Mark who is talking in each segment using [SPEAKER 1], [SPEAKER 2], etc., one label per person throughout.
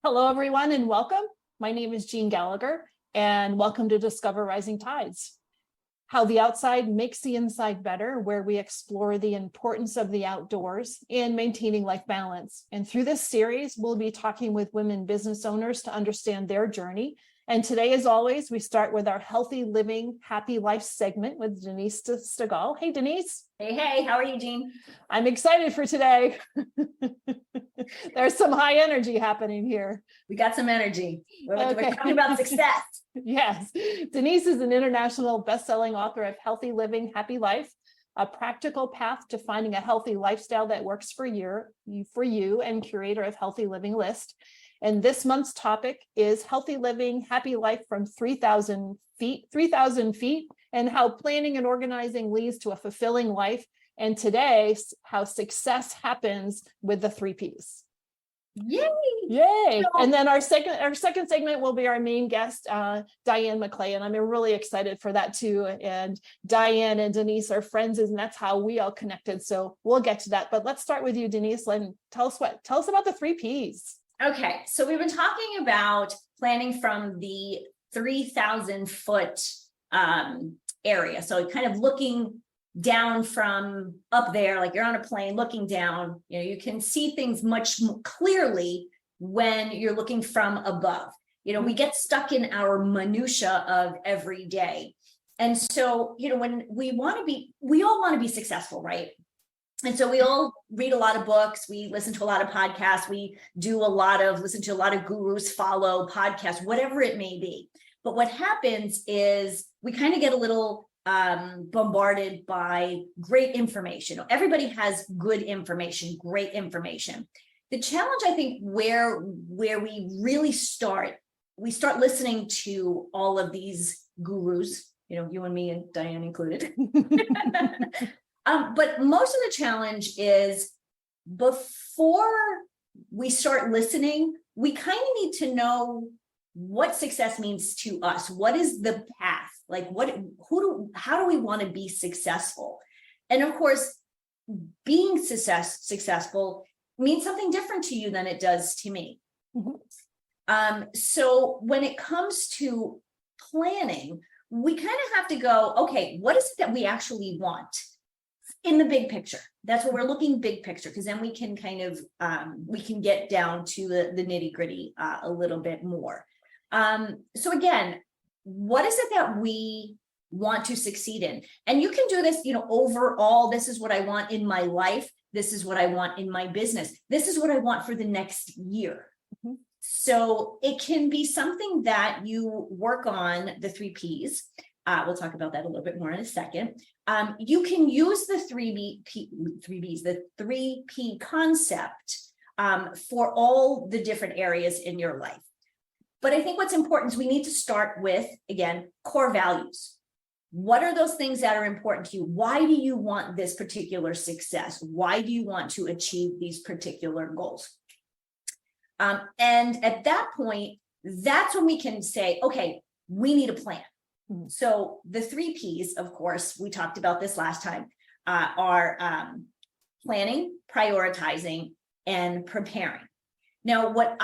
[SPEAKER 1] Hello, everyone, and welcome. My name is Jeanne Gallagher, and welcome to Discover Rising Tides, how the outside makes the inside better, where we explore the importance of the outdoors and maintaining life balance. And through this series, we'll be talking with women business owners to understand their journey. And today, as always, we start with our Healthy Living, Happy Life segment with Denise E Stegall. Hey, Denise.
[SPEAKER 2] Hey, how are you, Jeanne?
[SPEAKER 1] I'm excited for today. There's some high energy happening here.
[SPEAKER 2] We got some energy. We're talking about success.
[SPEAKER 1] Yes. Denise is an international best-selling author of Healthy Living, Happy Life, a practical path to finding a healthy lifestyle that works for you, and curator of Healthy Living List. And this month's topic is Healthy Living, Happy Life from 3,000 feet, and how planning and organizing leads to a fulfilling life. And today, how success happens with the 3 Ps. Yay! And then our second segment will be our main guest, Diane McClay, and I'm really excited for that too. And Diane and Denise are friends, and that's how we all connected. So we'll get to that. But let's start with you, Denise. Tell us about the 3 Ps.
[SPEAKER 2] Okay, so we've been talking about planning from the 3,000 foot area. So kind of looking down from up there, like you're on a plane looking down, you can see things much more clearly when you're looking from above. We get stuck in our minutia of every day. And so, when we all want to be successful, right? And so we all read a lot of books, we listen to a lot of podcasts, we listen to a lot of gurus, follow podcasts, whatever it may be. But what happens is we kind of get a little bombarded by great information. Everybody has good information, great information. The challenge, I think, where we really we start listening to all of these gurus, you and me and Diane included. But most of the challenge is before we start listening, we kind of need to know what success means to us. What is the path? Like how do we want to be successful? And of course, being successful means something different to you than it does to me. Mm-hmm. So when it comes to planning, we kind of have to go, okay, what is it that we actually want in the big picture? That's what we're looking big picture, because then we can kind of, we can get down to the nitty gritty a little bit more. So again, what is it that we want to succeed in? And you can do this, overall, this is what I want in my life. This is what I want in my business. This is what I want for the next year. Mm-hmm. So it can be something that you work on the 3 Ps. We'll talk about that a little bit more in a second. You can use the 3 Ps, the 3 P concept for all the different areas in your life. But I think what's important is we need to start with, again, core values. What are those things that are important to you? Why do you want this particular success? Why do you want to achieve these particular goals? And at that point, that's when we can say, okay, we need a plan. Mm-hmm. So the 3 Ps, of course, we talked about this last time, are planning, prioritizing, and preparing. Now, what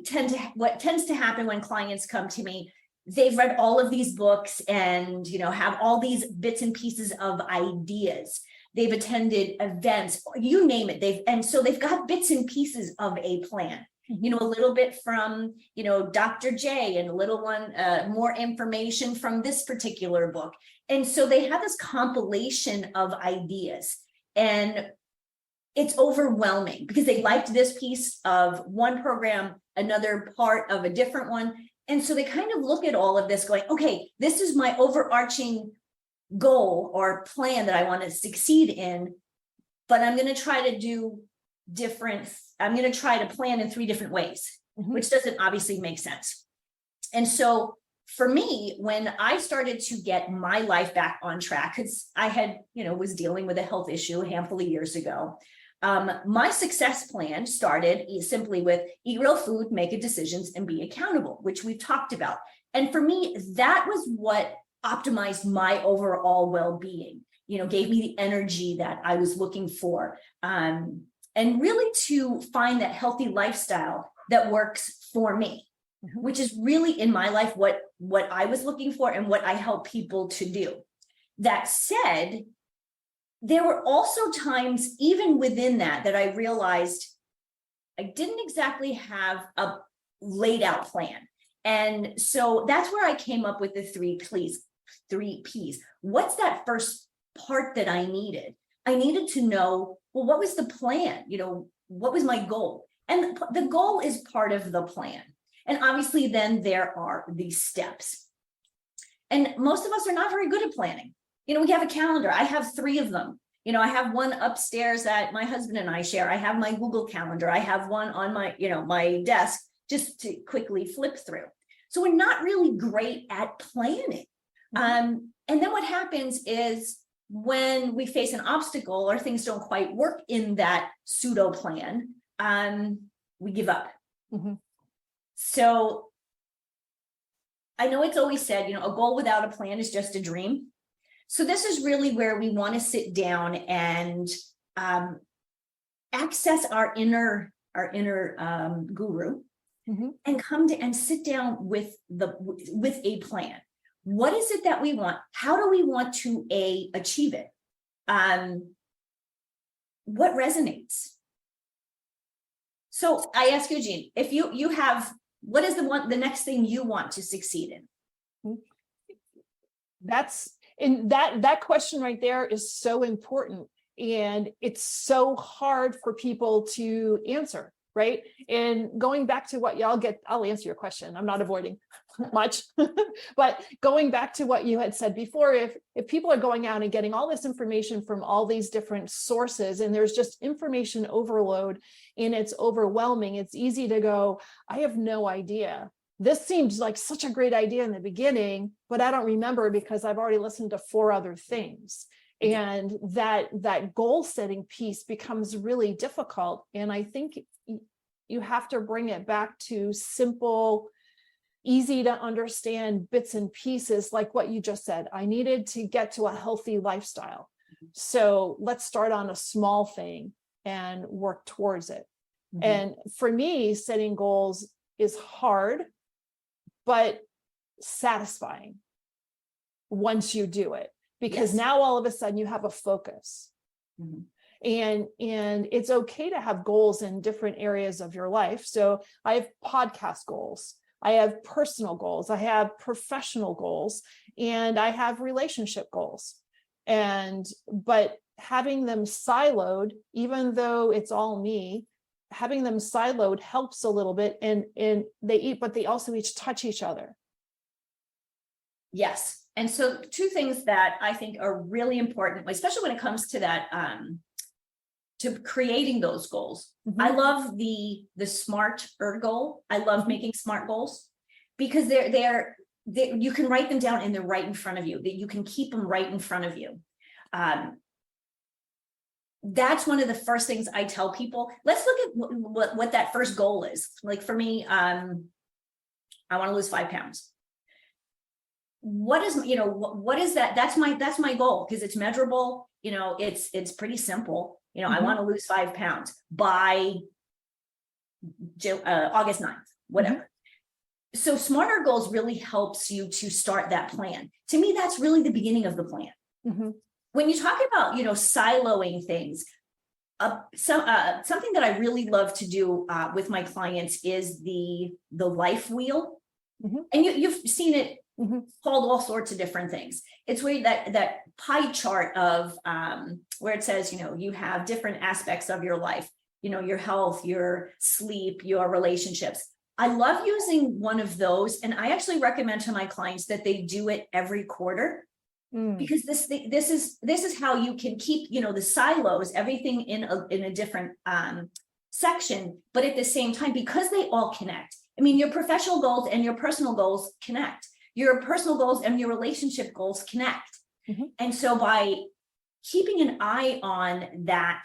[SPEAKER 2] tends to happen when clients come to me, they've read all of these books and, have all these bits and pieces of ideas. They've attended events, you name it. So they've got bits and pieces of a plan. A little bit from, Dr. J, and a little one, more information from this particular book. And so they have this compilation of ideas, and it's overwhelming because they liked this piece of one program, another part of a different one. And so they kind of look at all of this going, okay, this is my overarching goal or plan that I want to succeed in, but I'm going to try to plan in 3 different ways, mm-hmm. which doesn't obviously make sense. And so for me, when I started to get my life back on track, because I had, was dealing with a health issue a handful of years ago, my success plan started simply with eat real food, make good decisions, and be accountable, which we've talked about. And for me, that was what optimized my overall well-being, gave me the energy that I was looking for. And really to find that healthy lifestyle that works for me, which is really in my life what I was looking for and what I help people to do. That said, there were also times even within that I realized I didn't exactly have a laid out plan. And so that's where I came up with the three P's. What's that first part that I needed? I needed to know, well, what was the plan? What was my goal? And the goal is part of the plan. And obviously then there are these steps. And most of us are not very good at planning. We have a calendar. I have 3 of them. I have one upstairs that my husband and I share. I have my Google Calendar. I have one on my, my desk just to quickly flip through. So we're not really great at planning. And then what happens is when we face an obstacle or things don't quite work in that pseudo plan, we give up. So I know it's always said, a goal without a plan is just a dream. So this is really where we want to sit down and access our inner guru and come to and sit down with a plan. What is it that we want? How do we want to achieve it? What resonates? So I ask you, Jeanne, if you have, what is the next thing you want to succeed in?
[SPEAKER 1] That question right there is so important, and it's so hard for people to answer, right? And going back to what I'll answer your question. I'm not avoiding much, but going back to what you had said before, if people are going out and getting all this information from all these different sources, and there's just information overload and it's overwhelming, it's easy to go, I have no idea. This seems like such a great idea in the beginning, but I don't remember because I've already listened to 4 other things. And that goal setting piece becomes really difficult. And I think you have to bring it back to simple, easy to understand bits and pieces, like what you just said. I needed to get to a healthy lifestyle. So let's start on a small thing and work towards it. And for me, setting goals is hard, but satisfying once you do it, because now all of a sudden you have a focus. And it's okay to have goals in different areas of your life. So I have podcast goals, I have personal goals, I have professional goals, and I have relationship goals. But having them siloed, even though it's all me, having them siloed helps a little bit, and but they also each touch each other.
[SPEAKER 2] Yes. And so 2 things that I think are really important, especially when it comes to that, to creating those goals. I love the SMART goal. I love making SMART goals because they're you can write them down and they're right in front of you, that you can keep them right in front of you. That's one of the first things I tell people. Let's look at what that first goal is. Like for me, I want to lose 5 pounds. What is, what is that? That's my goal, because it's measurable. It's pretty simple. I want to lose 5 pounds by August 9th, whatever. So smarter goals really helps you to start that plan. To me, that's really the beginning of the plan. When you talk about, siloing things, something that I really love to do with my clients is the life wheel. And you've seen it called all sorts of different things. It's where that pie chart of where it says, you have different aspects of your life, your health, your sleep, your relationships. I love using one of those, and I actually recommend to my clients that they do it every quarter. Because this is how you can keep, the silos, everything in a different section, but at the same time, because they all connect. I mean, your professional goals and your personal goals connect. Your personal goals and your relationship goals connect. And so by keeping an eye on that,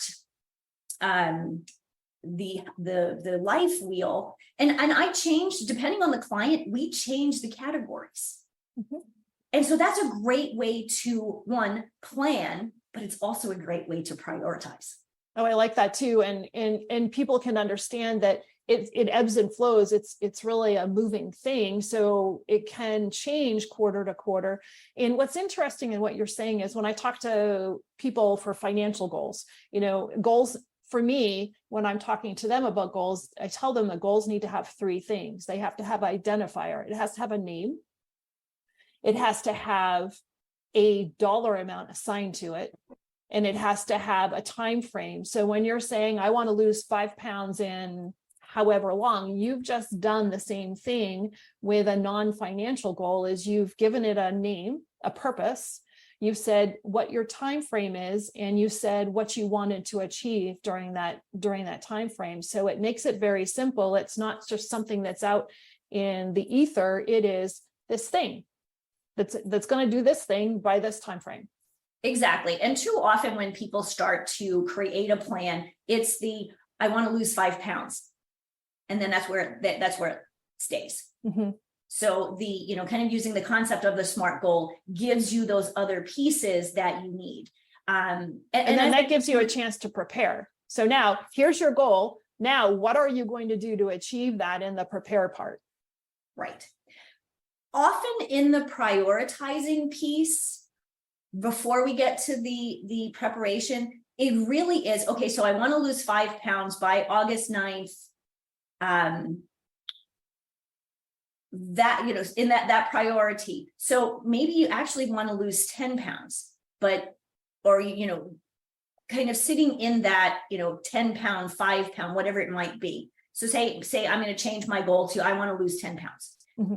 [SPEAKER 2] the life wheel, and I change, depending on the client, we change the categories. And so that's a great way to, one, plan, but it's also a great way to prioritize.
[SPEAKER 1] Oh, I like that too. And people can understand that it ebbs and flows. It's really a moving thing. So it can change quarter to quarter. And what's interesting in what you're saying is when I talk to people for financial goals, goals for me, when I'm talking to them about goals, I tell them the goals need to have three things. They have to have identifier. It has to have a name. It has to have a dollar amount assigned to it. And it has to have a time frame. So when you're saying, I want to lose 5 pounds in however long, you've just done the same thing with a non-financial goal. Is you've given it a name, a purpose. You've said what your time frame is, and you said what you wanted to achieve during that time frame. So it makes it very simple. It's not just something that's out in the ether. It is this thing that's going to do this thing by this time frame.
[SPEAKER 2] Exactly. And too often when people start to create a plan, it's I want to lose 5 pounds. And then that's where it stays.
[SPEAKER 1] Mm-hmm.
[SPEAKER 2] So kind of using the concept of the SMART goal gives you those other pieces that you need. And
[SPEAKER 1] then that gives you a chance to prepare. So now here's your goal. Now, what are you going to do to achieve that in the prepare part?
[SPEAKER 2] Right. Often in the prioritizing piece, before we get to the preparation, it really is, okay, so I want to lose 5 pounds by August 9th. That, in that priority. So maybe you actually want to lose 10 pounds, or kind of sitting in that, 10 pound, 5 pound, whatever it might be. So say I'm going to change my goal to, I want to lose 10 pounds.
[SPEAKER 1] Mm-hmm.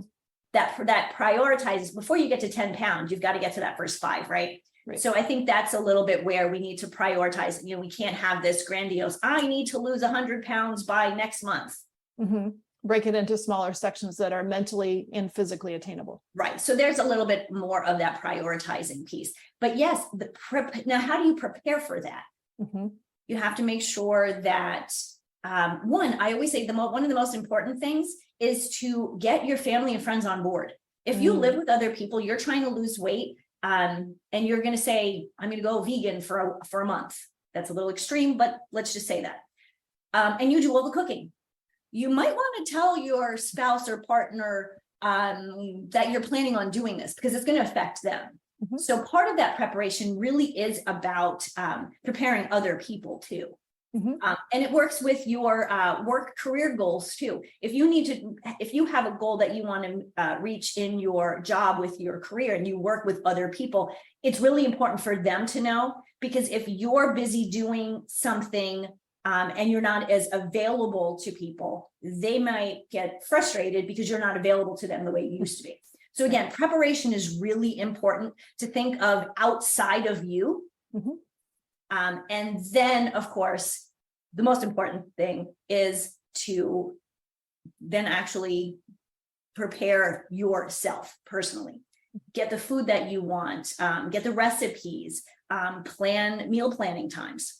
[SPEAKER 2] That prioritizes, before you get to 10 pounds, you've got to get to that first 5, right? So I think that's a little bit where we need to prioritize. We can't have this grandiose, I need to lose 100 pounds by next month.
[SPEAKER 1] Mm-hmm. Break it into smaller sections that are mentally and physically attainable.
[SPEAKER 2] Right. So there's a little bit more of that prioritizing piece. But yes, now how do you prepare for that?
[SPEAKER 1] Mm-hmm.
[SPEAKER 2] You have to make sure that, I always say one of the most important things is to get your family and friends on board. If you live with other people, you're trying to lose weight, and you're going to say, I'm going to go vegan for a month. That's a little extreme, but let's just say that. And you do all the cooking. You might want to tell your spouse or partner that you're planning on doing this, because it's going to affect them. Mm-hmm. So part of that preparation really is about preparing other people too. Mm-hmm. And it works with your work career goals too. If you have a goal that you want to reach in your job with your career, and you work with other people, it's really important for them to know, because if you're busy doing something and you're not as available to people, they might get frustrated because you're not available to them the way you used to be. So again, preparation is really important to think of outside of you. Mm-hmm. And then, of course, the most important thing is to then actually prepare yourself personally. Get the food that you want, get the recipes, plan meal planning times.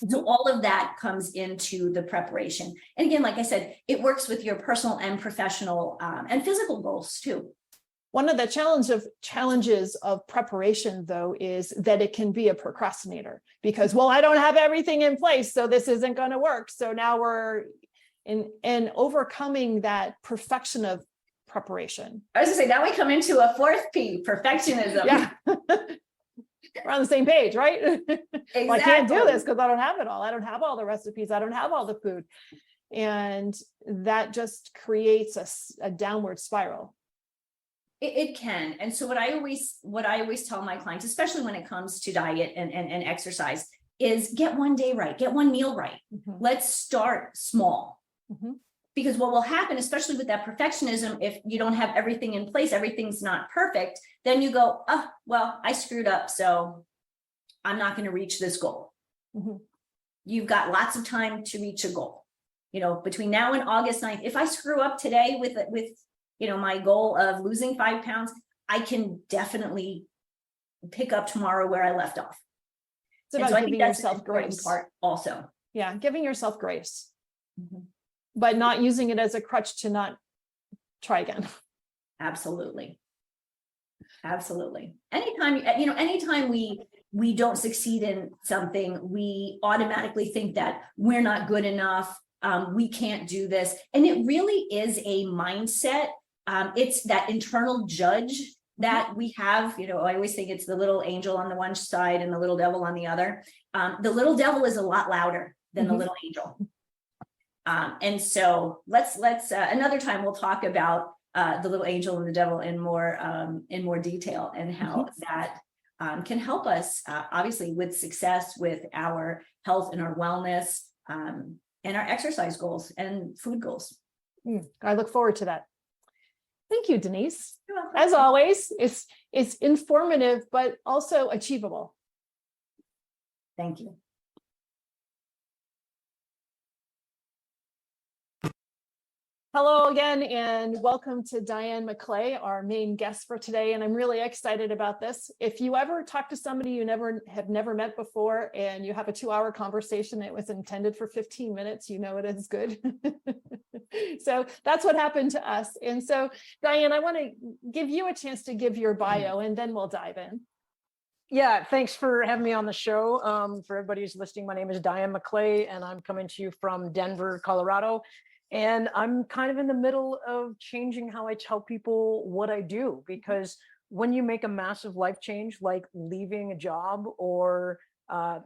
[SPEAKER 2] So all of that comes into the preparation. And again, like I said, it works with your personal and professional and physical goals too.
[SPEAKER 1] One of the challenges of preparation, though, is that it can be a procrastinator, because, well, I don't have everything in place, so this isn't going to work. So now we're in overcoming that perfection of preparation.
[SPEAKER 2] I was going to say, now we come into a fourth P, perfectionism.
[SPEAKER 1] Yeah. We're on the same page, right? Exactly. Well, I can't do this because I don't have it all. I don't have all the recipes. I don't have all the food. And that just creates a downward spiral.
[SPEAKER 2] It can. And so what I always tell my clients, especially when it comes to diet and exercise, is get one day right, get one meal right. Mm-hmm. Let's start small. Mm-hmm. Because what will happen, especially with that perfectionism, if you don't have everything in place, everything's not perfect, then you go, oh, well, I screwed up, so I'm not going to reach this goal. Mm-hmm. You've got lots of time to reach a goal. Between now and August 9th, if I screw up today with my goal of losing 5 pounds, I can definitely pick up tomorrow where I left off.
[SPEAKER 1] It's about giving yourself grace.
[SPEAKER 2] Part also.
[SPEAKER 1] Yeah, giving yourself grace, mm-hmm. but not using it as a crutch to not try again.
[SPEAKER 2] Absolutely. Anytime we don't succeed in something, we automatically think that we're not good enough. we can't do this. And it really is a mindset. It's that internal judge that we have. You know, I always think it's the little angel on the one side and the little devil on the other. The little devil is a lot louder than the little angel. And so let's another time we'll talk about the little angel and the devil in more detail, and how that can help us obviously with success with our health and our wellness, and our exercise goals and food goals.
[SPEAKER 1] I look forward to that. Thank you, Denise.
[SPEAKER 2] You're welcome.
[SPEAKER 1] As always, it's informative, but also achievable.
[SPEAKER 2] Thank you.
[SPEAKER 1] Hello again, and welcome to Diane McClay, our main guest for today. And I'm really excited about this. If you ever talk to somebody you have never met before, and you have a 2-hour conversation that was intended for 15 minutes, you know it is good. So that's what happened to us. And so, Diane, I want to give you a chance to give your bio, and then we'll dive in.
[SPEAKER 3] Yeah, thanks for having me on the show. For everybody who's listening, my name is Diane McClay, and I'm coming to you from Denver, Colorado. And I'm kind of in the middle of changing how I tell people what I do, because when you make a massive life change, like leaving a job, or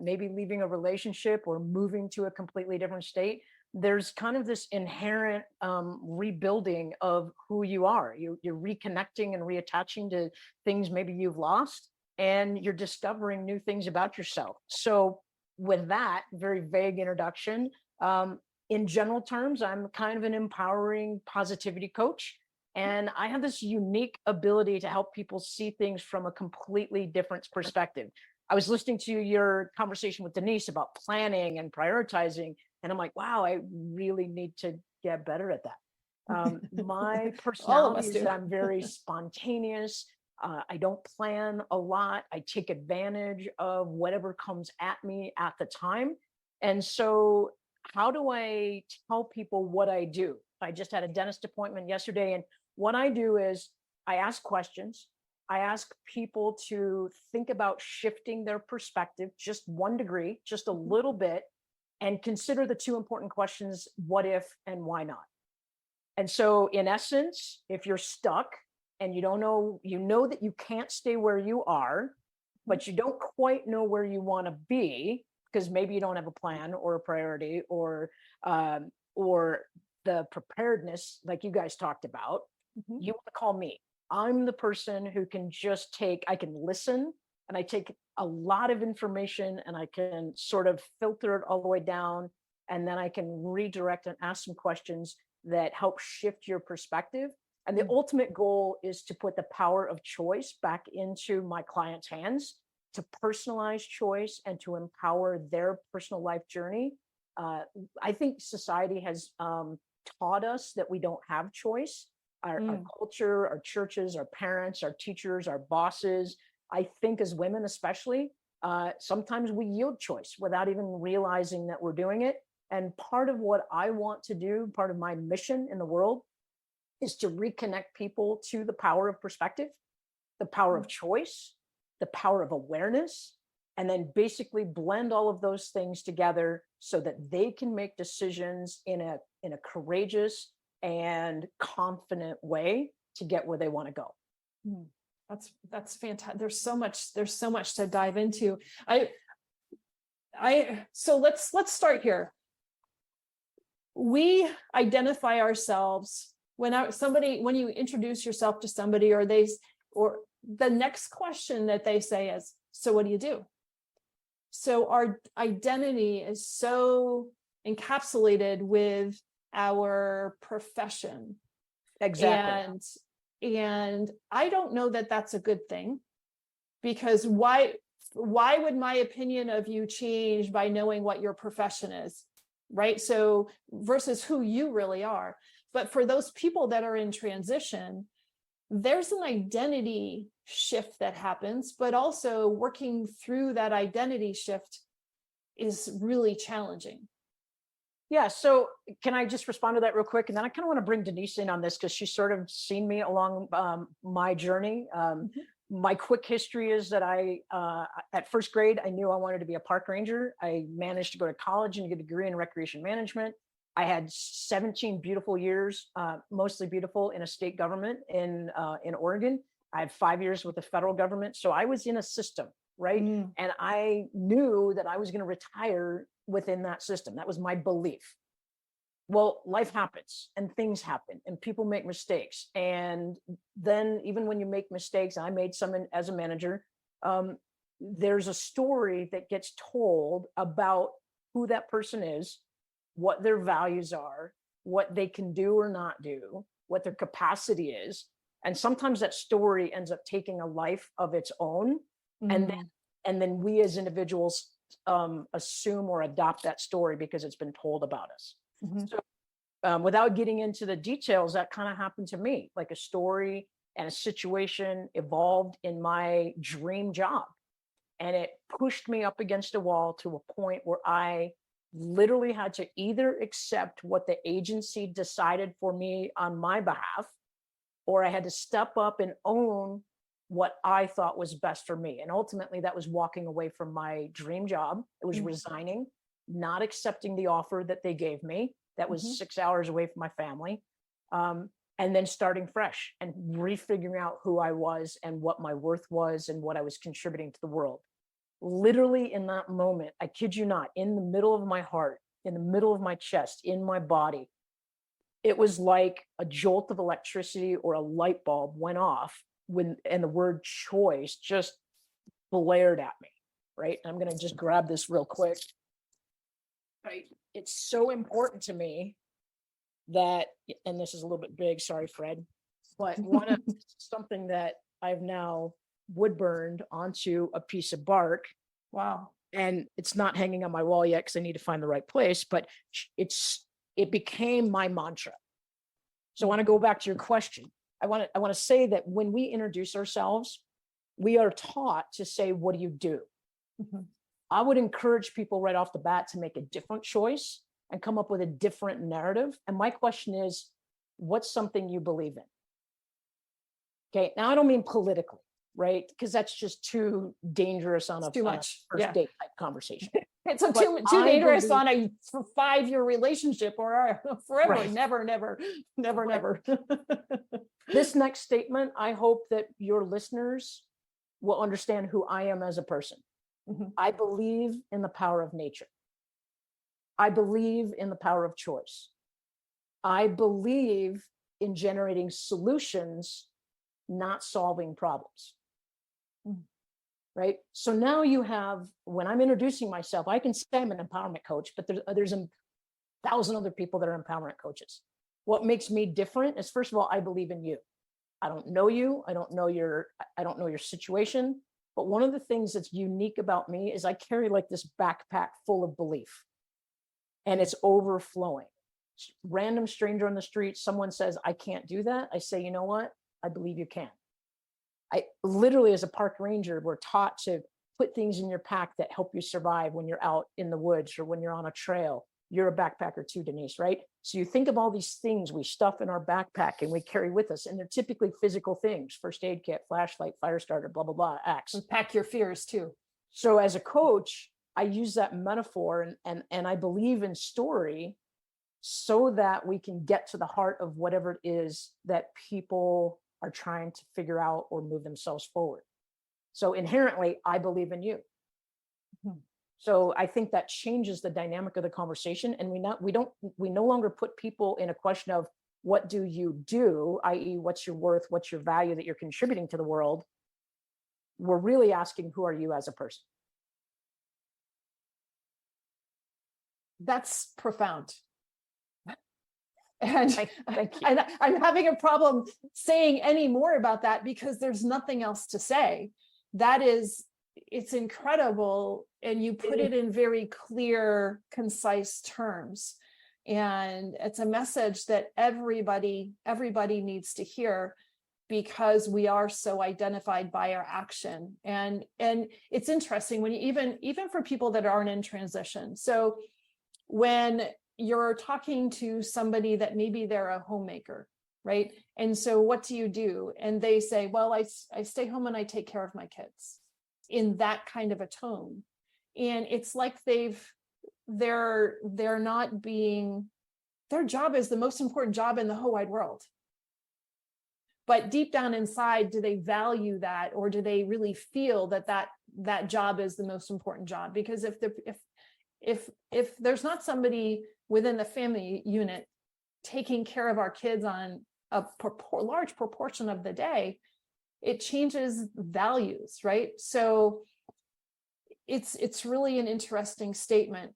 [SPEAKER 3] maybe leaving a relationship, or moving to a completely different state, there's kind of this inherent rebuilding of who you are. You're reconnecting and reattaching to things maybe you've lost, and you're discovering new things about yourself. So with that very vague introduction, in general terms, I'm kind of an empowering positivity coach, and I have this unique ability to help people see things from a completely different perspective. I was listening to your conversation with Denise about planning and prioritizing, and I'm like, wow, I really need to get better at that. My personality is that I'm very spontaneous. I don't plan a lot. I take advantage of whatever comes at me at the time. And so how do I tell people what I do? I just had a dentist appointment yesterday, and what I do is I ask questions. I ask people to think about shifting their perspective just 1 degree, just a little bit, and consider the 2 important questions: what if and why not? And so in essence, if you're stuck and you don't know, you know that you can't stay where you are, but you don't quite know where you want to be, because maybe you don't have a plan or a priority, or the preparedness, like you guys talked about, you want to call me. I'm the person who can just I can listen, and I take a lot of information, and I can sort of filter it all the way down, and then I can redirect and ask some questions that help shift your perspective. And the ultimate goal is to put the power of choice back into my clients' hands, to personalize choice and to empower their personal life journey. I think society has taught us that we don't have choice. Our culture, our churches, our parents, our teachers, our bosses, I think as women especially, sometimes we yield choice without even realizing that we're doing it. And part of what I want to do, part of my mission in the world, is to reconnect people to the power of perspective, the power of choice, the power of awareness, and then basically blend all of those things together so that they can make decisions in a courageous and confident way to get where they want to go.
[SPEAKER 1] That's fantastic. There's so much to dive into. So let's start here. We identify ourselves when you introduce yourself to somebody, or the next question that they say is, so what do you do? So our identity is so encapsulated with our profession.
[SPEAKER 3] Exactly.
[SPEAKER 1] And I don't know that that's a good thing, because why would my opinion of you change by knowing what your profession is, right? So versus who you really are. But for those people that are in transition, there's an identity shift that happens, but also working through that identity shift is really challenging.
[SPEAKER 3] Yeah. So can I just respond to that real quick? And then I kind of want to bring Denise in on this, because she's sort of seen me along my journey. My quick history is that at first grade, I knew I wanted to be a park ranger. I managed to go to college and get a degree in recreation management. I had 17 beautiful years, mostly beautiful, in a state government in Oregon. I had 5 years with the federal government. So I was in a system, right? And I knew that I was going to retire within that system. That was my belief. Well, life happens and things happen and people make mistakes. And then even when you make mistakes, I made some as a manager, there's a story that gets told about who that person is, what their values are, what they can do or not do, what their capacity is. And sometimes that story ends up taking a life of its own. And then we as individuals assume or adopt that story because it's been told about us. So without getting into the details, that kind of happened to me, like a story and a situation evolved in my dream job. And it pushed me up against a wall to a point where I literally had to either accept what the agency decided for me on my behalf, or I had to step up and own what I thought was best for me. And ultimately that was walking away from my dream job. It was resigning, not accepting the offer that they gave me. That was 6 hours away from my family. And then starting fresh and refiguring out who I was and what my worth was and what I was contributing to the world. Literally in that moment, I kid you not, in the middle of my heart, in the middle of my chest, in my body, it was like a jolt of electricity or a light bulb went off and the word choice just blared at me, right? I'm going to just grab this real quick. Right. It's so important to me that, and this is a little bit big, sorry, Fred, but something that I've now wood burned onto a piece of bark.
[SPEAKER 1] Wow.
[SPEAKER 3] And it's not hanging on my wall yet because I need to find the right place, but it became my mantra. So I want to go back to your question. I want to say that when we introduce ourselves, we are taught to say, what do you do? I would encourage people right off the bat to make a different choice and come up with a different narrative. And my question is, what's something you believe in? Okay, now I don't mean politically, right? Because that's just too dangerous on a first date type conversation.
[SPEAKER 1] It's too dangerous on a 5-year relationship or forever. Right. Never.
[SPEAKER 3] This next statement, I hope that your listeners will understand who I am as a person. I believe in the power of nature. I believe in the power of choice. I believe in generating solutions, not solving problems. Right? So now you have, when I'm introducing myself, I can say I'm an empowerment coach, but there's 1,000 other people that are empowerment coaches. What makes me different is, first of all, I believe in you. I don't know you. I don't know your situation. But one of the things that's unique about me is I carry like this backpack full of belief, and it's overflowing. Random stranger on the street, someone says, I can't do that. I say, you know what? I believe you can. I literally, as a park ranger, we're taught to put things in your pack that help you survive when you're out in the woods or when you're on a trail. You're a backpacker too, Denise, right? So you think of all these things we stuff in our backpack and we carry with us, and they're typically physical things: first aid kit, flashlight, fire starter, blah, blah, blah, axe.
[SPEAKER 1] And pack your fears too.
[SPEAKER 3] So as a coach, I use that metaphor and I believe in story so that we can get to the heart of whatever it is that people are trying to figure out or move themselves forward. So inherently, I believe in you. So I think that changes the dynamic of the conversation, and we no longer put people in a question of what do you do, i.e., what's your worth, what's your value that you're contributing to the world. We're really asking, who are you as a person?
[SPEAKER 1] That's profound. And
[SPEAKER 3] Thank you.
[SPEAKER 1] and I'm having a problem saying any more about that because there's nothing else to say. It's incredible. And you put it in very clear, concise terms. And it's a message that everybody needs to hear, because we are so identified by our action. And it's interesting when you, even for people that aren't in transition. So when you're talking to somebody that maybe they're a homemaker, right? And so what do you do? And they say, well, I stay home and I take care of my kids, in that kind of a tone. And it's like they're not being their job is the most important job in the whole wide world. But deep down inside, do they value that, or do they really feel that job is the most important job? Because if there's not somebody within the family unit taking care of our kids on a large proportion of the day, it changes values, right? So it's really an interesting statement.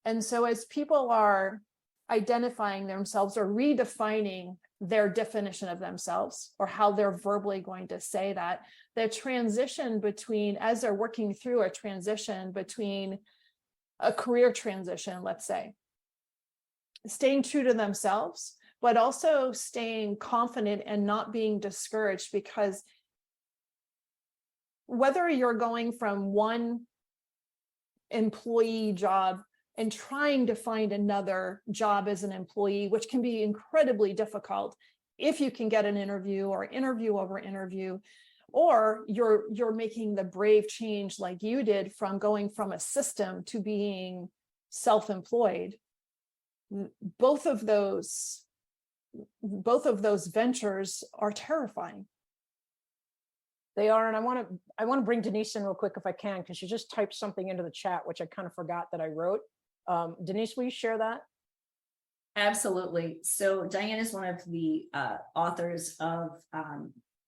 [SPEAKER 1] And so as people are identifying themselves or redefining their definition of themselves, or how they're verbally going to say that, the transition between, as they're working through a transition between a career transition, let's say, staying true to themselves, but also staying confident and not being discouraged, because whether you're going from one employee job and trying to find another job as an employee, which can be incredibly difficult if you can get an interview or interview over interview, or you're making the brave change like you did from going from a system to being self-employed. Both of those ventures are terrifying.
[SPEAKER 3] They are, and I want to bring Denise in real quick if I can, because she just typed something into the chat, which I kind of forgot that I wrote. Denise, will you share that?
[SPEAKER 2] Absolutely. So Diane is one of the authors of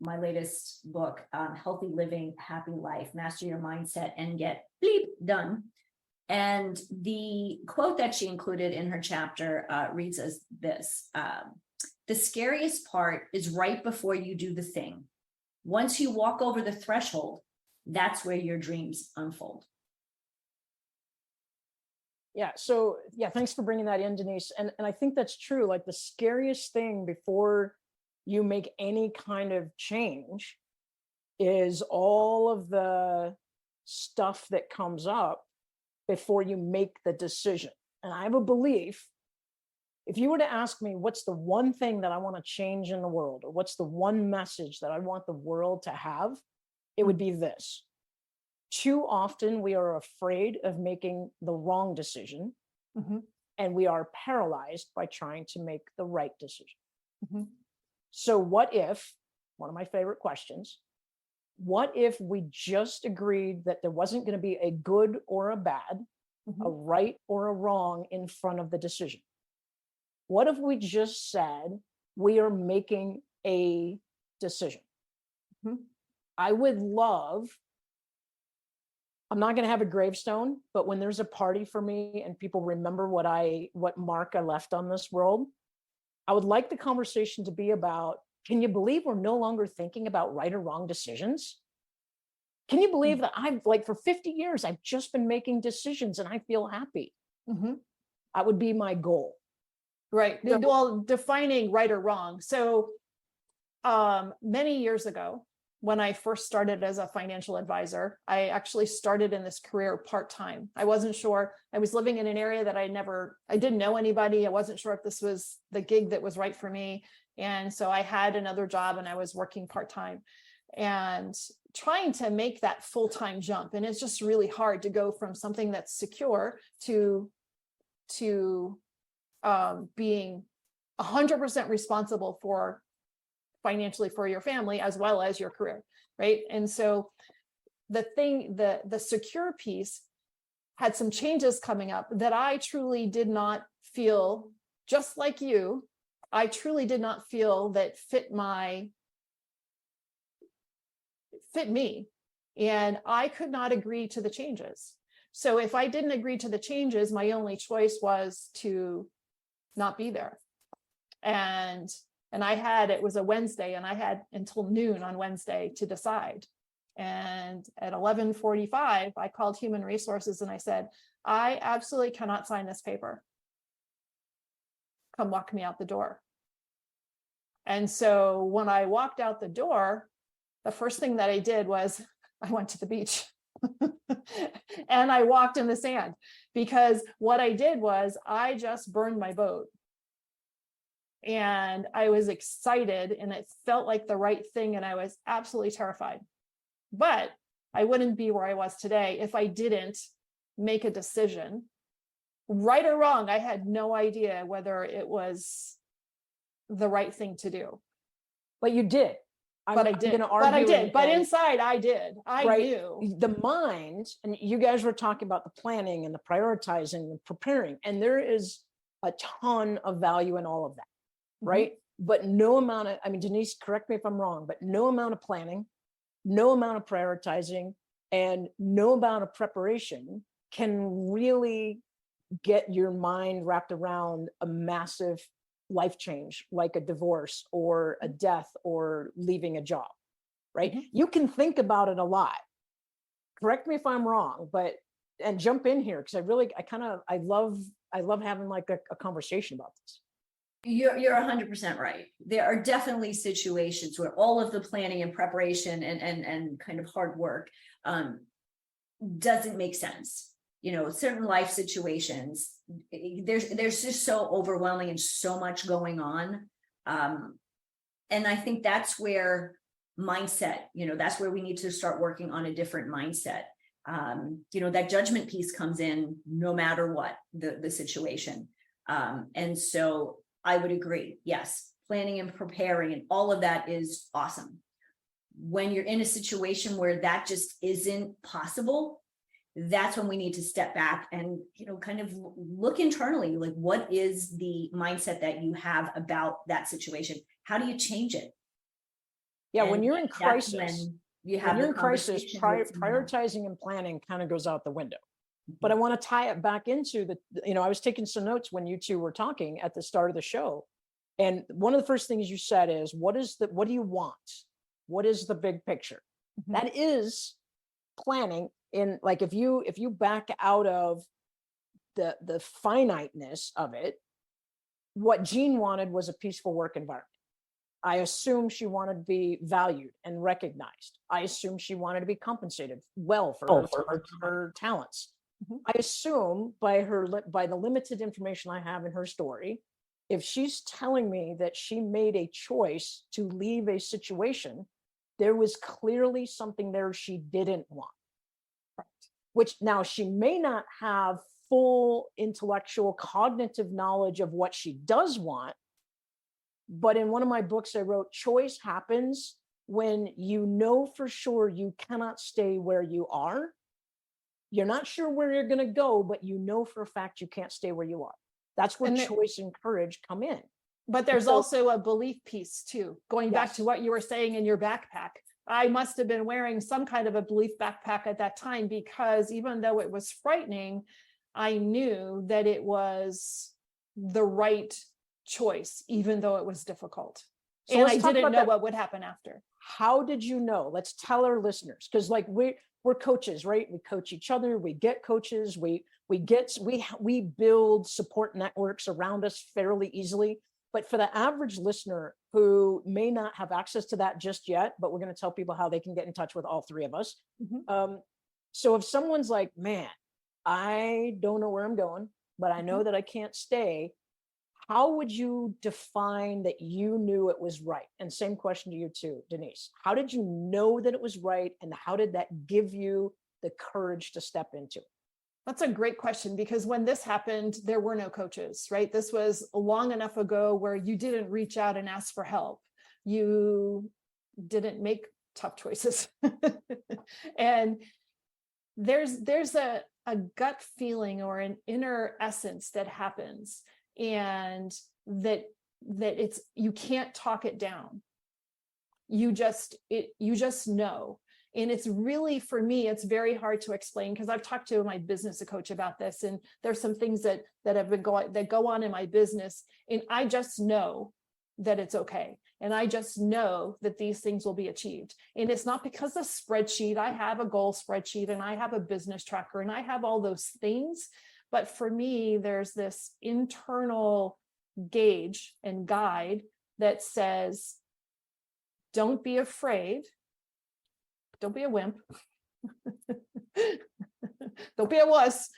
[SPEAKER 2] my latest book, Healthy Living, Happy Life, Master Your Mindset and Get Bleep Done. And the quote that she included in her chapter reads as this: the scariest part is right before you do the thing. Once you walk over the threshold, that's where your dreams unfold.
[SPEAKER 3] Yeah. So yeah, thanks for bringing that in, Denise. And I think that's true. Like, the scariest thing before you make any kind of change is all of the stuff that comes up before you make the decision. And I have a belief, if you were to ask me, what's the one thing that I want to change in the world, or what's the one message that I want the world to have, it would be this: too often we are afraid of making the wrong decision, and we are paralyzed by trying to make the right decision. So what if, one of my favorite questions, what if we just agreed that there wasn't going to be a good or a bad, a right or a wrong in front of the decision? What if we just said we are making a decision? I would love, I'm not going to have a gravestone, but when there's a party for me and people remember what mark I left on this world, I would like the conversation to be about, can you believe we're no longer thinking about right or wrong decisions? Can you believe that for 50 years, I've just been making decisions and I feel happy? That would be my goal.
[SPEAKER 1] Right. Well, defining right or wrong. So many years ago, when I first started as a financial advisor, I actually started in this career part-time. I wasn't sure. I was living in an area that I didn't know anybody. I wasn't sure if this was the gig that was right for me. And so I had another job and I was working part-time and trying to make that full-time jump. And it's just really hard to go from something that's secure to being 100% responsible for financially for your family as well as your career, right? And so the secure piece had some changes coming up that I truly did not feel, just like you, I truly did not feel that fit me. And I could not agree to the changes. So if I didn't agree to the changes, my only choice was to not be there. And it was a Wednesday and I had until noon on Wednesday to decide. And at 11:45, I called Human Resources and I said, I absolutely cannot sign this paper. Come walk me out the door. And so when I walked out the door, the first thing that I did was I went to the beach and I walked in the sand, because what I did was I just burned my boat. And I was excited and it felt like the right thing. And I was absolutely terrified, but I wouldn't be where I was today if I didn't make a decision right or wrong, I had no idea whether it was the right thing to do.
[SPEAKER 3] But you did.
[SPEAKER 1] But I did.
[SPEAKER 3] gonna
[SPEAKER 1] But I
[SPEAKER 3] argue
[SPEAKER 1] did. But
[SPEAKER 3] and-
[SPEAKER 1] inside, I did. I
[SPEAKER 3] right?
[SPEAKER 1] knew.
[SPEAKER 3] The mind, and you guys were talking about the planning and the prioritizing and preparing, and there is a ton of value in all of that, right? But no amount of, I mean, Denise, correct me if I'm wrong, but no amount of planning, no amount of prioritizing, and no amount of preparation can really get your mind wrapped around a massive life change, like a divorce or a death or leaving a job, right? You can think about it a lot. Correct me if I'm wrong, but, and jump in here, because I love having like a conversation about this.
[SPEAKER 2] You're 100% right. There are definitely situations where all of the planning and preparation and kind of hard work doesn't make sense. You know, certain life situations, there's just so overwhelming and so much going on. And I think that's where mindset, you know, that's where we need to start working on a different mindset. You know, that judgment piece comes in no matter what the situation. And so I would agree. Yes, planning and preparing and all of that is awesome. When you're in a situation where that just isn't possible, that's when we need to step back and, you know, kind of look internally, like what is the mindset that you have about that situation? How do you change it?
[SPEAKER 3] Yeah,
[SPEAKER 2] And
[SPEAKER 3] when you're in
[SPEAKER 2] that's
[SPEAKER 3] crisis,
[SPEAKER 2] when you have
[SPEAKER 3] when you're
[SPEAKER 2] the
[SPEAKER 3] in crisis,
[SPEAKER 2] conversation with someone.
[SPEAKER 3] prioritizing and planning kind of goes out the window. But I want to tie it back into the, you know, I was taking some notes when you two were talking at the start of the show. And one of the first things you said is, what do you want? What is the big picture? That is planning. In like, if you back out of the finiteness of it, what Jeanne wanted was a peaceful work environment. I assume she wanted to be valued and recognized. I assume she wanted to be compensated well for her talents. I assume by the limited information I have in her story, if she's telling me that she made a choice to leave a situation, there was clearly something there she didn't want. Which now she may not have full intellectual cognitive knowledge of what she does want. But in one of my books, I wrote, choice happens when you know for sure you cannot stay where you are. You're not sure where you're going to go, but you know for a fact you can't stay where you are. That's where choice and courage come in.
[SPEAKER 1] But there's also a belief piece too, going back to what you were saying in your backpack. I must have been wearing some kind of a belief backpack at that time, because even though it was frightening, I knew that it was the right choice, even though it was difficult. So and I didn't know what would happen after.
[SPEAKER 3] How did you know? Let's tell our listeners, because like we're coaches, right? We coach each other. We get coaches. We build support networks around us fairly easily. But for the average listener who may not have access to that just yet, but we're going to tell people how they can get in touch with all three of us. So if someone's like, man, I don't know where I'm going, but I know that I can't stay, how would you define that you knew it was right? And same question to you too, Denise. How did you know that it was right? And how did that give you the courage to step into it?
[SPEAKER 1] That's a great question, because when this happened, there were no coaches, right? This was long enough ago where you didn't reach out and ask for help. You didn't make tough choices. And there's a gut feeling or an inner essence that happens, and that it's, you can't talk it down. You just know. And it's really, for me, it's very hard to explain, because I've talked to my business coach about this, and there's some things that have been that go on in my business, and I just know that it's okay. And I just know that these things will be achieved. And it's not because of spreadsheet. I have a goal spreadsheet and I have a business tracker and I have all those things. But for me, there's this internal gauge and guide that says, don't be afraid. Don't be a wimp. Don't be a wuss.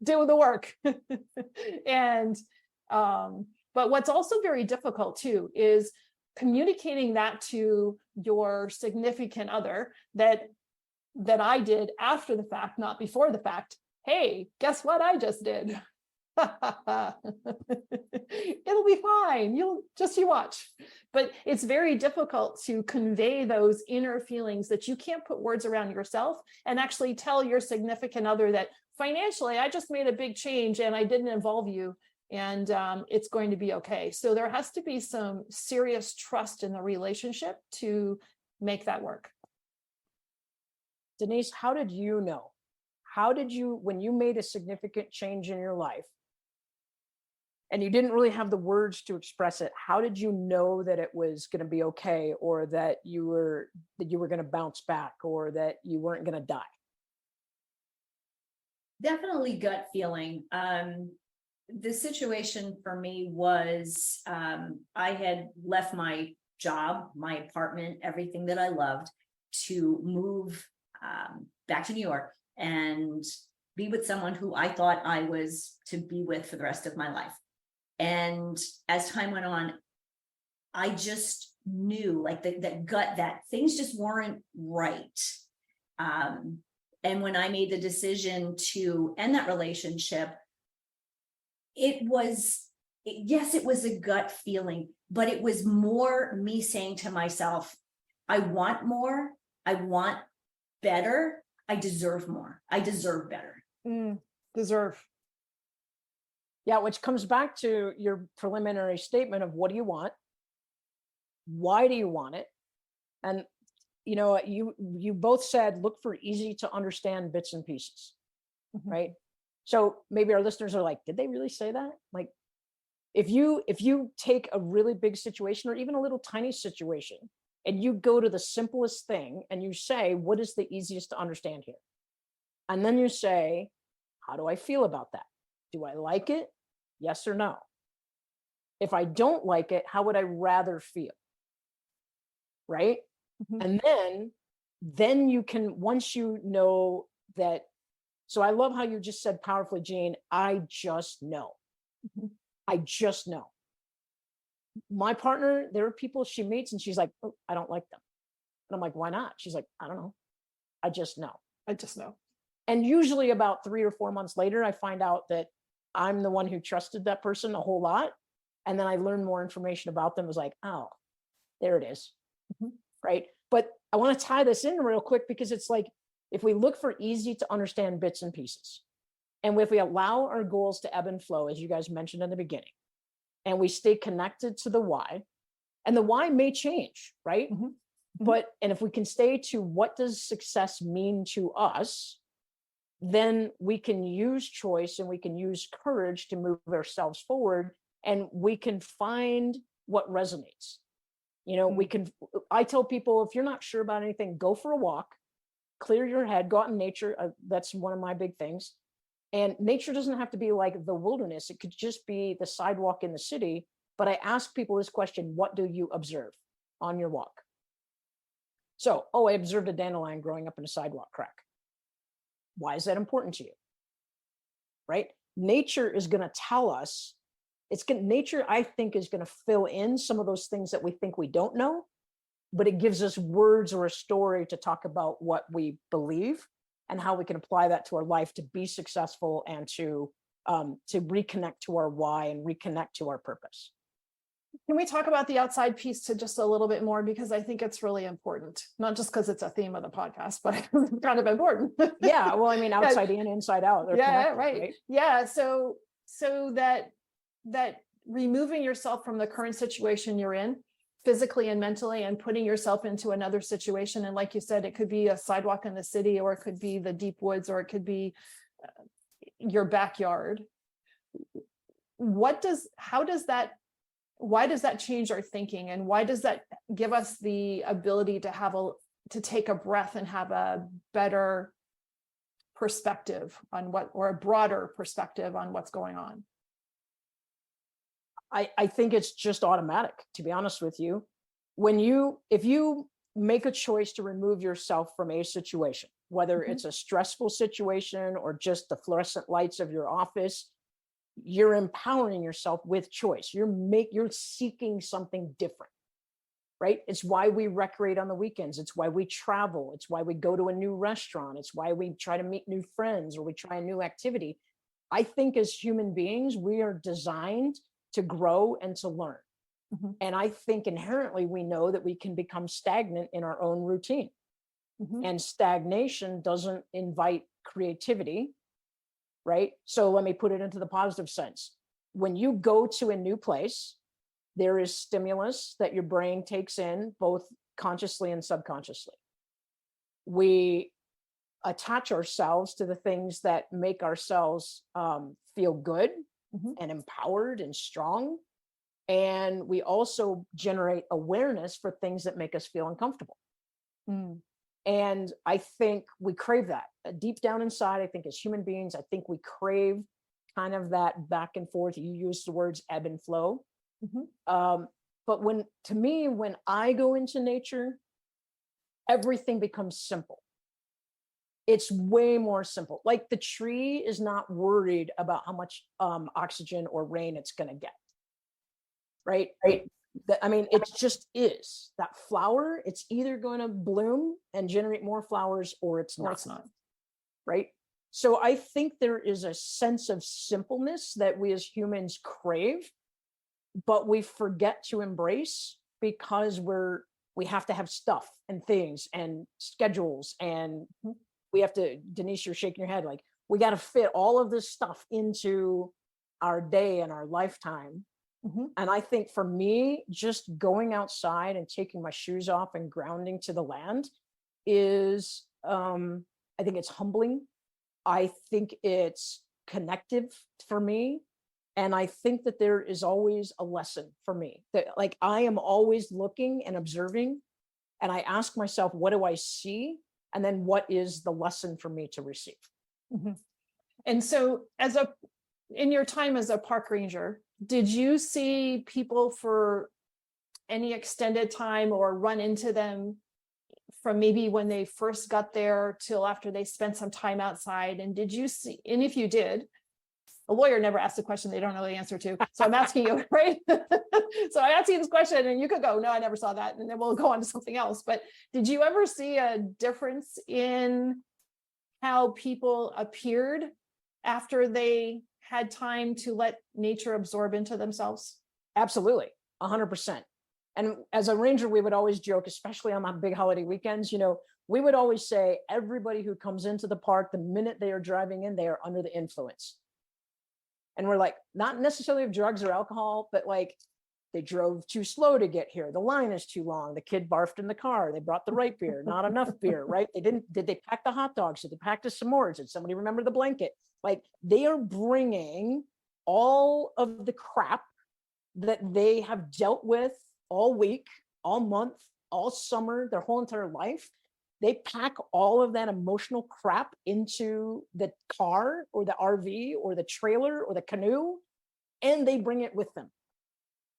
[SPEAKER 1] Do the work. And but what's also very difficult too is communicating that to your significant other, that I did after the fact, not before the fact. Hey, guess what I just did? It'll be fine. You watch. But it's very difficult to convey those inner feelings that you can't put words around yourself and actually tell your significant other that financially, I just made a big change and I didn't involve you, and it's going to be okay. So there has to be some serious trust in the relationship to make that work.
[SPEAKER 3] Denise, how did you know? How did you, when you made a significant change in your life and you didn't really have the words to express it, how did you know that it was going to be okay, or that you were going to bounce back, or that you weren't going to die?
[SPEAKER 2] Definitely gut feeling. The situation for me was I had left my job, my apartment, everything that I loved, to move back to New York and be with someone who I thought I was to be with for the rest of my life. And as time went on, I just knew, like, that gut, that things just weren't right. And when I made the decision to end that relationship, it was a gut feeling, but it was more me saying to myself, I want more, I want better, I deserve more, I deserve better.
[SPEAKER 1] Deserve.
[SPEAKER 3] Yeah, which comes back to your preliminary statement of what do you want? Why do you want it? And you both said, look for easy to understand bits and pieces, right? So maybe our listeners are like, did they really say that? Like, if you take a really big situation or even a little tiny situation and you go to the simplest thing and you say, what is the easiest to understand here? And then you say, how do I feel about that? Do I like it? Yes or no? If I don't like it, how would I rather feel? Right? And then you can, once you know that. So I love how you just said powerfully, Jeanne, I just know. I just know. My partner, there are people she meets and she's like, oh, I don't like them. And I'm like, why not? She's like, I don't know. I just know.
[SPEAKER 1] I just know.
[SPEAKER 3] And usually about 3 or 4 months later, I find out that I'm the one who trusted that person a whole lot. And then I learn more information about them. It was like, oh, there it is. Right. But I want to tie this in real quick, because it's like, if we look for easy to understand bits and pieces, and if we allow our goals to ebb and flow, as you guys mentioned in the beginning, and we stay connected to the why, and the why may change, right? But, and if we can stay to what does success mean to us, then we can use choice and we can use courage to move ourselves forward, and we can find what resonates. I tell people, if you're not sure about anything, go for a walk, clear your head, go out in nature. That's one of my big things. And nature doesn't have to be like the wilderness. It could just be the sidewalk in the city. But I ask people this question: what do you observe on your walk? So, I observed a dandelion growing up in a sidewalk crack. Why is that important to you? Right? Nature is going to tell us. Nature, I think, is going to fill in some of those things that we think we don't know, but it gives us words or a story to talk about what we believe and how we can apply that to our life to be successful and to reconnect to our why and reconnect to our purpose.
[SPEAKER 1] Can we talk about the outside piece to just a little bit more? Because I think it's really important, not just because it's a theme of the podcast, but it's kind of important.
[SPEAKER 3] Yeah. Well, I mean, outside in, inside out.
[SPEAKER 1] Right. Yeah. So that removing yourself from the current situation you're in, physically and mentally, and putting yourself into another situation. And like you said, it could be a sidewalk in the city, or it could be the deep woods, or it could be your backyard. Why does that change our thinking? And why does that give us the ability to take a breath and have a better perspective on or a broader perspective on what's going on?
[SPEAKER 3] I think it's just automatic, to be honest with you. If you make a choice to remove yourself from a situation, whether it's a stressful situation or just the fluorescent lights of your office, you're empowering yourself with choice. You're seeking something different, right? It's why we recreate on the weekends. It's why we travel. It's why we go to a new restaurant. It's why we try to meet new friends, or we try a new activity. I think as human beings, we are designed to grow and to learn.
[SPEAKER 1] Mhm.
[SPEAKER 3] And I think inherently we know that we can become stagnant in our own routine.
[SPEAKER 1] Mhm.
[SPEAKER 3] And stagnation doesn't invite creativity, right? So let me put it into the positive sense. When you go to a new place, there is stimulus that your brain takes in, both consciously and subconsciously. We attach ourselves to the things that make ourselves feel good
[SPEAKER 1] Mhm.
[SPEAKER 3] and empowered and strong. And we also generate awareness for things that make us feel uncomfortable.
[SPEAKER 1] Mm.
[SPEAKER 3] And I think we crave that deep down inside. I think as human beings, I think we crave kind of that back and forth. You use the words ebb and flow.
[SPEAKER 1] Mhm.
[SPEAKER 3] But to me, when I go into nature, everything becomes simple. It's way more simple. Like the tree is not worried about how much oxygen or rain it's going to get. Right. I mean, it just is. That flower, it's either going to bloom and generate more flowers or it's
[SPEAKER 1] Or
[SPEAKER 3] not.
[SPEAKER 1] it's not.
[SPEAKER 3] Right. So I think there is a sense of simpleness that we as humans crave, but we forget to embrace because we have to have stuff and things and schedules, and we have to, Denise, you're shaking your head like we got to fit all of this stuff into our day and our lifetime.
[SPEAKER 1] Mhm.
[SPEAKER 3] And I think for me, just going outside and taking my shoes off and grounding to the land is, I think it's humbling. I think it's connective for me. And I think that there is always a lesson for me, that like I am always looking and observing, and I ask myself, what do I see? And then what is the lesson for me to receive?
[SPEAKER 1] Mhm. And so in your time as a park ranger, did you see people for any extended time or run into them from maybe when they first got there till after they spent some time outside? And did you see, and if you did, a lawyer never asks a question they don't know the answer to. So I'm asking you, right? So I asked you this question and you could go, no, I never saw that. And then we'll go on to something else. But did you ever see a difference in how people appeared after they had time to let nature absorb into themselves?
[SPEAKER 3] Absolutely, 100%. And as a ranger, we would always joke, especially on my big holiday weekends, we would always say everybody who comes into the park, the minute they are driving in, they are under the influence. And we're like, not necessarily of drugs or alcohol, but like they drove too slow to get here. The line is too long. The kid barfed in the car. They brought the right beer, not enough beer, right? Did they pack the hot dogs? Did they pack the s'mores? Did somebody remember the blanket? Like they are bringing all of the crap that they have dealt with all week, all month, all summer, their whole entire life. They pack all of that emotional crap into the car or the RV or the trailer or the canoe, and they bring it with them.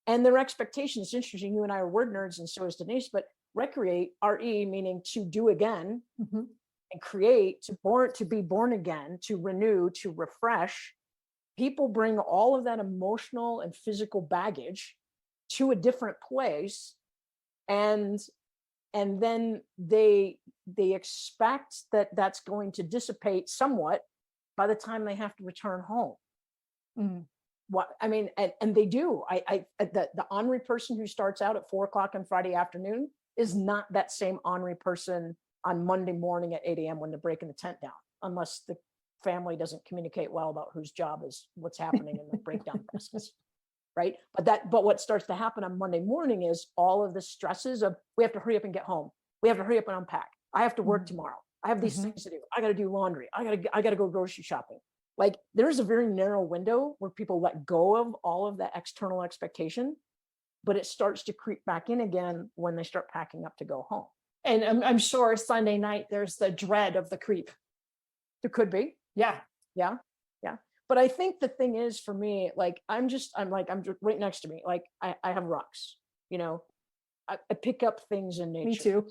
[SPEAKER 3] And their expectations, it's interesting, you and I are word nerds, and so is Denise, but recreate, RE, meaning to do again,
[SPEAKER 1] Mhm.
[SPEAKER 3] and create, to be born again, to renew, to refresh. People bring all of that emotional and physical baggage to a different place, and then they expect that that's going to dissipate somewhat by the time they have to return home.
[SPEAKER 1] Mm.
[SPEAKER 3] What I mean, and they do. The ornery person who starts out at 4:00 on Friday afternoon is not that same ornery person on Monday morning at 8 a.m. when they're breaking the tent down, unless the family doesn't communicate well about whose job is what's happening in the breakdown process. Right. But what starts to happen on Monday morning is all of the stresses of we have to hurry up and get home. We have to hurry up and unpack. I have to work tomorrow. I have these things to do. I got to do laundry. I got to go grocery shopping. Like there's a very narrow window where people let go of all of that external expectation, but it starts to creep back in again when they start packing up to go home.
[SPEAKER 1] And I'm sure Sunday night, there's the dread of the creep.
[SPEAKER 3] There could be.
[SPEAKER 1] Yeah.
[SPEAKER 3] Yeah. Yeah. But I think the thing is for me, like, I'm right next to me. Like I have rocks, I pick up things in nature.
[SPEAKER 1] Me too.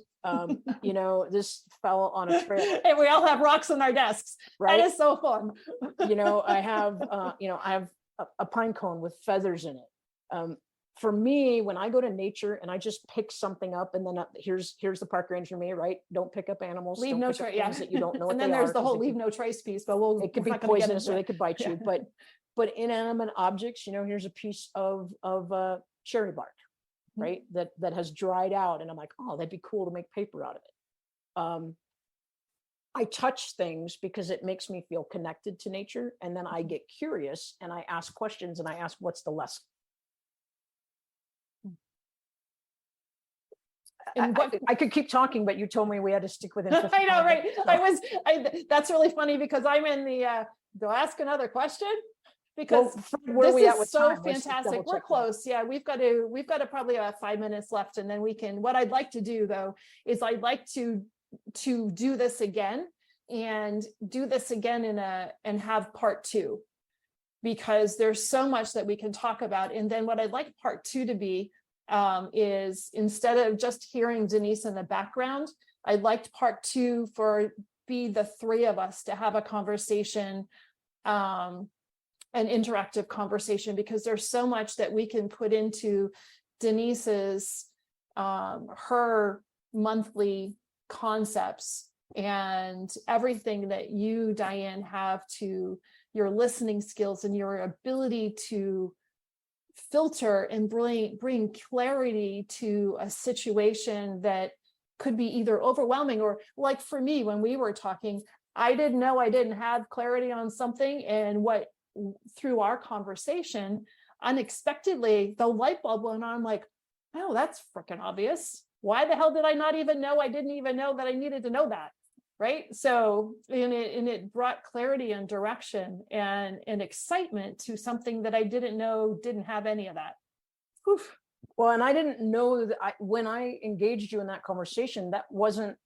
[SPEAKER 3] This fell on a trail.
[SPEAKER 1] And we all have rocks on our desks.
[SPEAKER 3] Right.
[SPEAKER 1] That is so fun.
[SPEAKER 3] I have a pine cone with feathers in it. for me, when I go to nature and I just pick something up, and then here's the park ranger me, right? Don't pick up animals.
[SPEAKER 1] Leave
[SPEAKER 3] don't
[SPEAKER 1] no
[SPEAKER 3] pick up
[SPEAKER 1] trace. Yeah.
[SPEAKER 3] things that you don't know what
[SPEAKER 1] And then
[SPEAKER 3] they
[SPEAKER 1] there's
[SPEAKER 3] are,
[SPEAKER 1] the
[SPEAKER 3] 'cause
[SPEAKER 1] whole
[SPEAKER 3] it
[SPEAKER 1] leave
[SPEAKER 3] could-
[SPEAKER 1] no trace piece, but we'll,
[SPEAKER 3] it could be
[SPEAKER 1] we're not gonna get
[SPEAKER 3] poisonous
[SPEAKER 1] into
[SPEAKER 3] or they
[SPEAKER 1] it.
[SPEAKER 3] could bite you. But inanimate objects, here's a piece of cherry bark, right? That has dried out, and I'm like, oh, that'd be cool to make paper out of it. I touch things because it makes me feel connected to nature, and then I get curious and I ask questions and I ask, what's the lesson?
[SPEAKER 1] And what,
[SPEAKER 3] I could keep talking, but you told me we had to stick within 55
[SPEAKER 1] I know, right?
[SPEAKER 3] minutes, so-
[SPEAKER 1] That's really funny because I'm in the, do I ask another question? Because
[SPEAKER 3] Well, where are
[SPEAKER 1] this
[SPEAKER 3] we at
[SPEAKER 1] is
[SPEAKER 3] with
[SPEAKER 1] so
[SPEAKER 3] time? Let's just
[SPEAKER 1] fantastic.
[SPEAKER 3] double
[SPEAKER 1] We're
[SPEAKER 3] check that.
[SPEAKER 1] close. Yeah, we've got to probably about 5 minutes left, and then we can, what I'd like to do though, is I'd like to do this again and have part 2, because there's so much that we can talk about. And then what I'd like part 2 to be is, instead of just hearing Denise in the background, I'd like part 2 for be the 3 of us to have a conversation, an interactive conversation, because there's so much that we can put into Denise's her monthly concepts, and everything that you, Diane, have to your listening skills and your ability to filter and bring clarity to a situation that could be either overwhelming, or like for me, when we were talking, I didn't know I didn't have clarity on something, and through our conversation, unexpectedly, the light bulb went on. I'm like, oh, that's freaking obvious. Why the hell did I not even know? I didn't even know that I needed to know that. Right. So, and it brought clarity and direction and excitement to something that I didn't know didn't have any of that. Oof.
[SPEAKER 3] Well, and I didn't know that when I engaged you in that conversation, that wasn't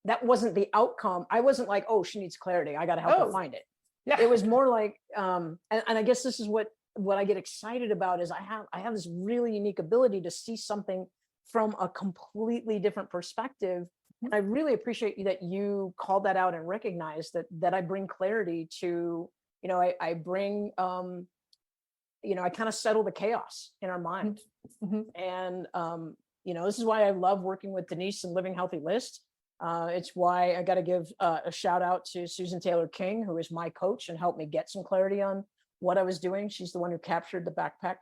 [SPEAKER 3] the outcome. I wasn't like, oh, she needs clarity, I got to help her find it.
[SPEAKER 1] Yeah.
[SPEAKER 3] It was more like, and I guess this is what I get excited about, is I have this really unique ability to see something from a completely different perspective. And I really appreciate that you called that out and recognized that I bring clarity to, I bring, I kind of settle the chaos in our mind.
[SPEAKER 1] Mm-hmm.
[SPEAKER 3] And, this is why I love working with Denise and Living Healthy List. It's why I got to give a shout out to Susan Taylor King, who is my coach and helped me get some clarity on what I was doing. She's the one who captured the backpack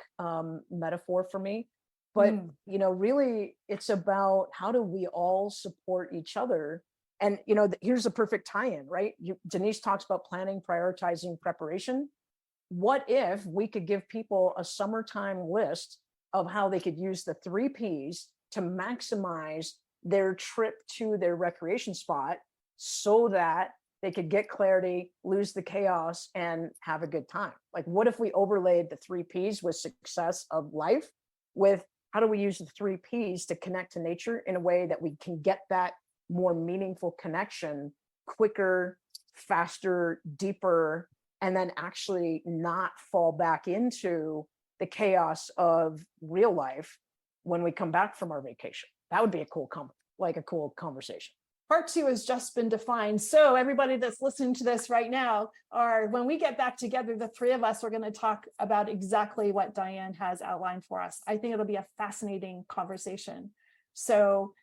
[SPEAKER 3] metaphor for me. But, really, it's about how do we all support each other? And, here's a perfect tie-in, right? Denise talks about planning, prioritizing, preparation. What if we could give people a summertime list of how they could use the 3 Ps to maximize their trip to their recreation spot so that they could get clarity, lose the chaos, and have a good time? Like, what if we overlaid the 3 Ps with success of life with how do we use the 3 Ps to connect to nature in a way that we can get that more meaningful connection quicker, faster, deeper, and then actually not fall back into the chaos of real life when we come back from our vacation? That would be a cool conversation.
[SPEAKER 1] Part 2 has just been defined. So everybody that's listening to this right now, when we get back together, the 3 of us are going to talk about exactly what Diane has outlined for us. I think it'll be a fascinating conversation. So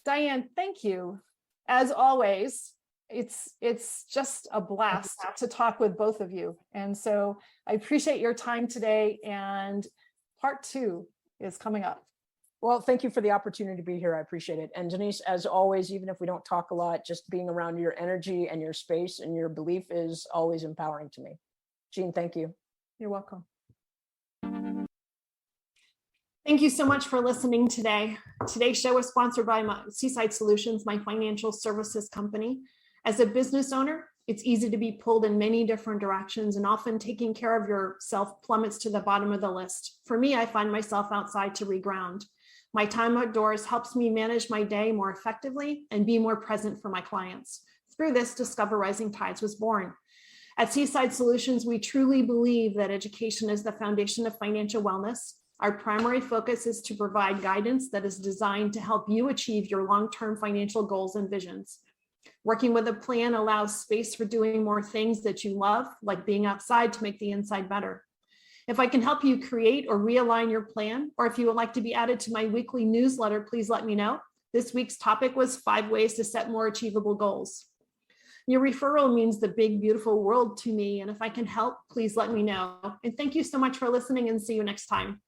[SPEAKER 1] Diane, thank you. As always, it's just a blast to talk with both of you. And so I appreciate your time today, and part 2 is coming up.
[SPEAKER 3] Well, thank you for the opportunity to be here. I appreciate it. And Denise, as always, even if we don't talk a lot, just being around your energy and your space and your belief is always empowering to me. Jeanne, thank you.
[SPEAKER 1] You're welcome. Thank you so much for listening today. Today's show was sponsored by Seaside Solutions, my financial services company. As a business owner, it's easy to be pulled in many different directions, and often taking care of yourself plummets to the bottom of the list. For me, I find myself outside to reground. My time outdoors helps me manage my day more effectively and be more present for my clients. Through this, Discover Rising Tides was born. At Seaside Solutions, we truly believe that education is the foundation of financial wellness. Our primary focus is to provide guidance that is designed to help you achieve your long-term financial goals and visions. Working with a plan allows space for doing more things that you love, like being outside to make the inside better. If I can help you create or realign your plan, or if you would like to be added to my weekly newsletter, please let me know. This week's topic was 5 ways to set more achievable goals. Your referral means the big, beautiful world to me. And if I can help, please let me know. And thank you so much for listening, and see you next time.